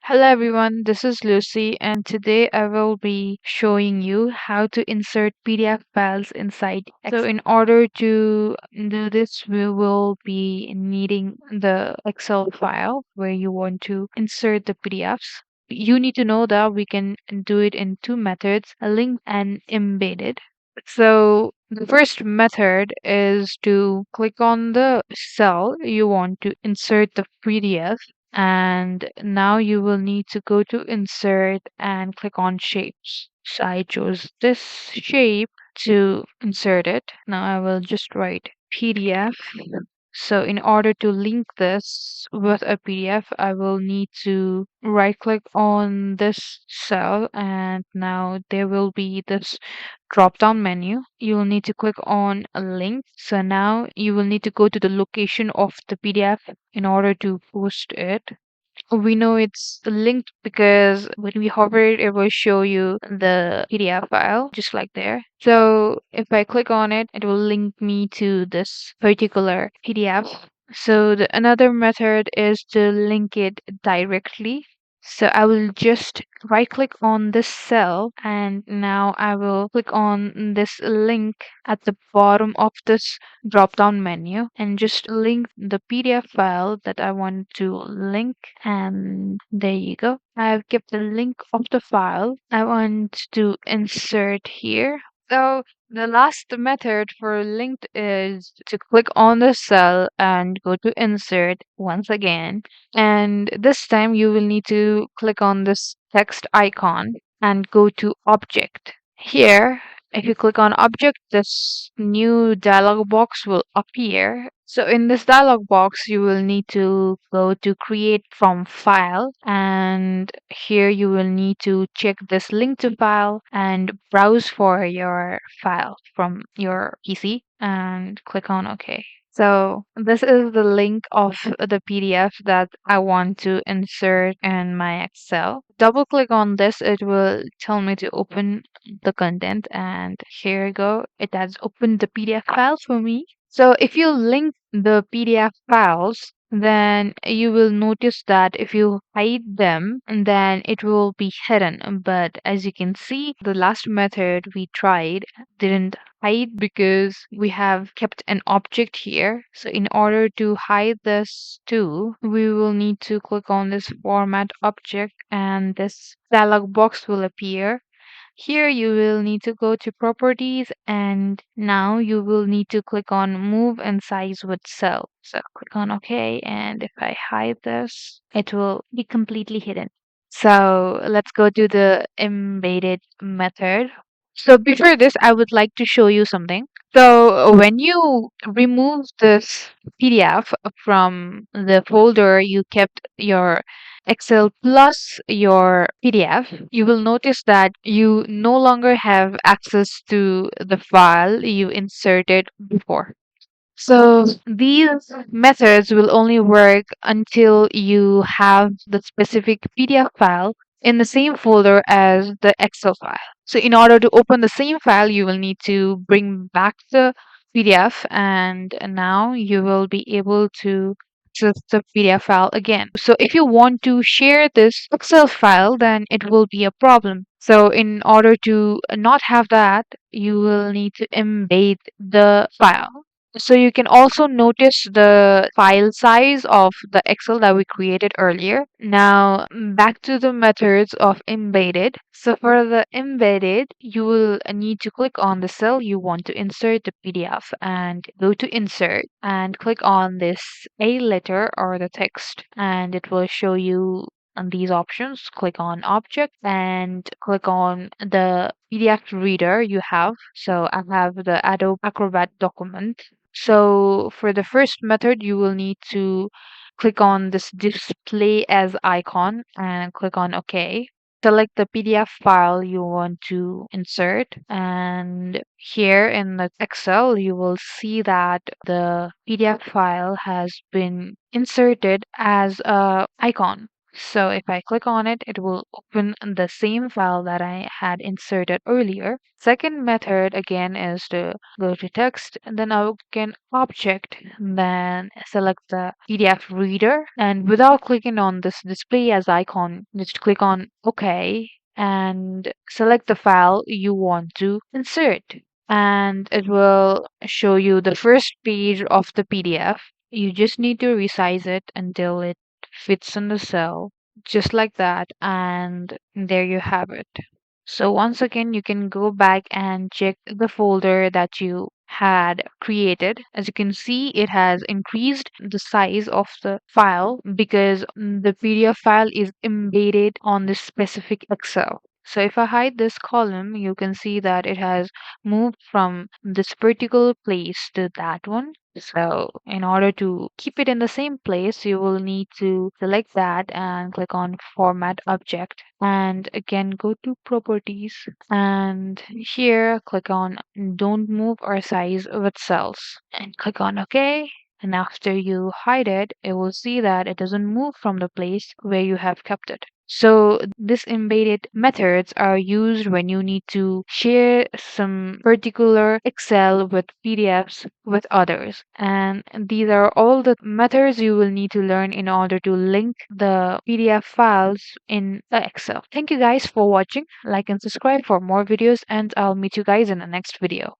Hello everyone, this is Lucy and today I will be showing you how to insert PDF files inside Excel. So in order to do this, we will be needing the Excel file where you want to insert the PDFs. You need to know that we can do it in two methods, a link and embedded. So the first method is to click on the cell you want to insert the PDF, and now you will need to go to insert and click on shapes. So I chose this shape to insert it. Now I will just write PDF. So in order to link this with a PDF, I will need to right click on this cell, and now there will be this drop down menu. You will need to click on a link. So now you will need to go to the location of the PDF in order to post it. We know it's linked because when we hover it, it will show you the PDF file, just like there. So if I click on it, it will link me to this particular PDF. So another method is to link it directly. So I will just right click on this cell, and now I will click on this link at the bottom of this drop down menu and just link the PDF file that I want to link. And there you go. I've kept the link of the file I want to insert here. So the last method for linked is to click on the cell and go to insert once again. And this time you will need to click on this text icon and go to object. Here, if you click on object, this new dialog box will appear. So in this dialog box, you will need to go to create from file, and here you will need to check this link to file and browse for your file from your PC and click on OK. So this is the link of the PDF that I want to insert in my Excel. Double click on this, it will tell me to open the content, and here you go. It has opened the PDF file for me. So if you link the PDF files, then you will notice that if you hide them, then it will be hidden. But as you can see, the last method we tried didn't hide because we have kept an object here. So in order to hide this too, we will need to click on this format object, and this dialog box will appear. Here you will need to go to properties, and now you will need to click on move and size with cell. So click on OK, and if I hide this, it will be completely hidden. So let's go to the embedded method. So before this, I would like to show you something. So when you remove this PDF from the folder you kept your Excel plus your PDF, you will notice that you no longer have access to the file you inserted before. So these methods will only work until you have the specific PDF file in the same folder as the Excel file. So in order to open the same file, you will need to bring back the PDF, and now you will be able to access the PDF file again. So if you want to share this Excel file, then it will be a problem. So in order to not have that, you will need to embed the file. So you can also notice the file size of the Excel that we created earlier. Now back to the methods of embedded. So for the embedded, you will need to click on the cell you want to insert the PDF and go to insert and click on this A letter or the text, and it will show you on these options. Click on object and click on the PDF reader you have. So I have the Adobe Acrobat document. So for the first method, you will need to click on this display as icon and click on OK. Select the PDF file you want to insert, and here in the Excel you will see that the PDF file has been inserted as a icon. So if I click on it, it will open the same file that I had inserted earlier. Second method again is to go to text and then I can object, then select the PDF reader, and without clicking on this display as icon, just click on OK and select the file you want to insert. And it will show you the first page of the PDF. You just need to resize it until it fits in the cell, just like that, and there you have it. So once again, you can go back and check the folder that you had created. As you can see, it has increased the size of the file because the PDF file is embedded on this specific Excel. So if I hide this column, you can see that it has moved from this particular place to that one. So in order to keep it in the same place, you will need to select that and click on Format Object. And again, go to Properties. And here, click on Don't Move or Size with Cells. And click on OK. And after you hide it, it will see that it doesn't move from the place where you have kept it. So this embedded methods are used when you need to share some particular Excel with PDFs with others. And these are all the methods you will need to learn in order to link the PDF files in the Excel. Thank you guys for watching. Like and subscribe for more videos, and I'll meet you guys in the next video.